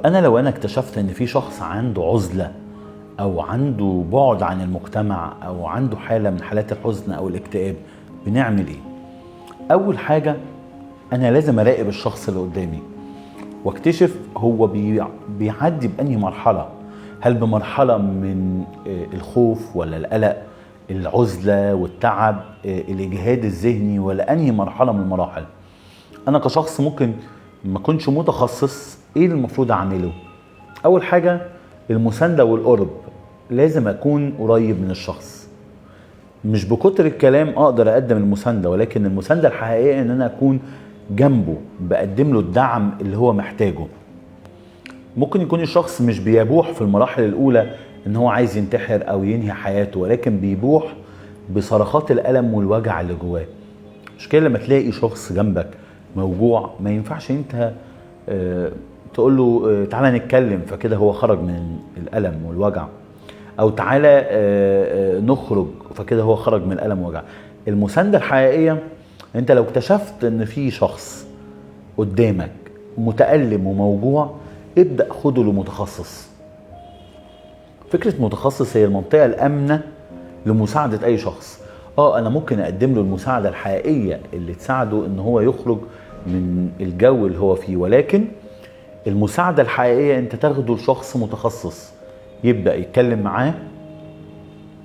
لو انا اكتشفت ان في شخص عنده عزلة او عنده بعد عن المجتمع او عنده حالة من حالات الحزن او الاكتئاب، بنعمل ايه؟ اول حاجة انا لازم اراقب الشخص اللي قدامي واكتشف هو بيعدي بأنهي مرحلة. هل بمرحلة من الخوف ولا القلق، العزلة والتعب، الإجهاد الذهني، ولا أنهي مرحلة من المراحل؟ أنا كشخص ممكن ما كنش متخصص، إيه المفروض أعمله؟ أول حاجة المساندة والقرب، لازم أكون قريب من الشخص. مش بكتر الكلام أقدر أقدم المساندة، ولكن المساندة الحقيقية إن أنا أكون جنبه، بقدم له الدعم اللي هو محتاجه. ممكن يكون الشخص مش بيبوح في المراحل الأولى إن هو عايز ينتحر أو ينهي حياته، ولكن بيبوح بصرخات الألم والوجع اللي جواه. مش كده لما تلاقي شخص جنبك موجوع، ما ينفعش أنت تقول له تعالى نتكلم، فكده هو خرج من الألم والوجع، أو تعالى نخرج، فكده هو خرج من الألم والوجع. المساندة الحقيقية أنت لو اكتشفت إن في شخص قدامك متألم وموجوع، ابدأ خده لمتخصص. فكرة متخصص هي المنطقة الأمنة لمساعدة أي شخص. أنا ممكن أقدم له المساعدة الحقيقية اللي تساعده إن هو يخرج من الجو اللي هو فيه، ولكن المساعدة الحقيقية أنت تاخده لشخص متخصص يبدأ يتكلم معاه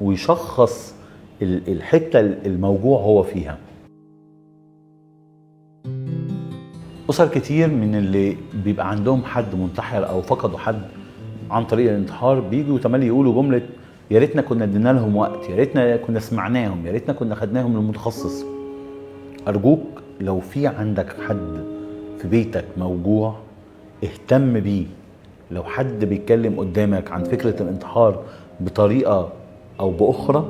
ويشخص الحتة الموجوع هو فيها. أسر كتير من اللي بيبقى عندهم حد منتحر أو فقدوا حد عن طريق الانتحار بيجوا تملي يقولوا جملة يا ريتنا كنا ادينا لهم وقت، يا ريتنا كنا سمعناهم، يا ريتنا كنا خدناهم للمتخصص. أرجوك لو في عندك حد في بيتك موجوع اهتم بيه. لو حد بيتكلم قدامك عن فكرة الانتحار بطريقة أو بأخرى،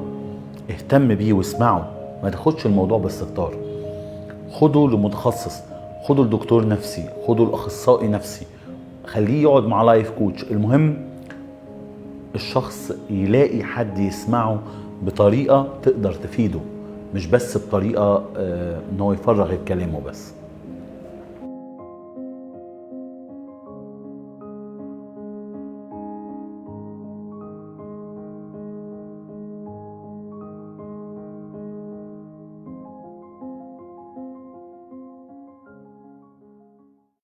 اهتم بيه واسمعه، ما تاخدش الموضوع باستهتار. خده لمتخصص، خده لدكتور نفسي، خده لأخصائي نفسي، خليه يقعد مع لايف كوتش. المهم الشخص يلاقي حد يسمعه بطريقة تقدر تفيده، مش بس بطريقة ان هو يفرغ الكلام وبس.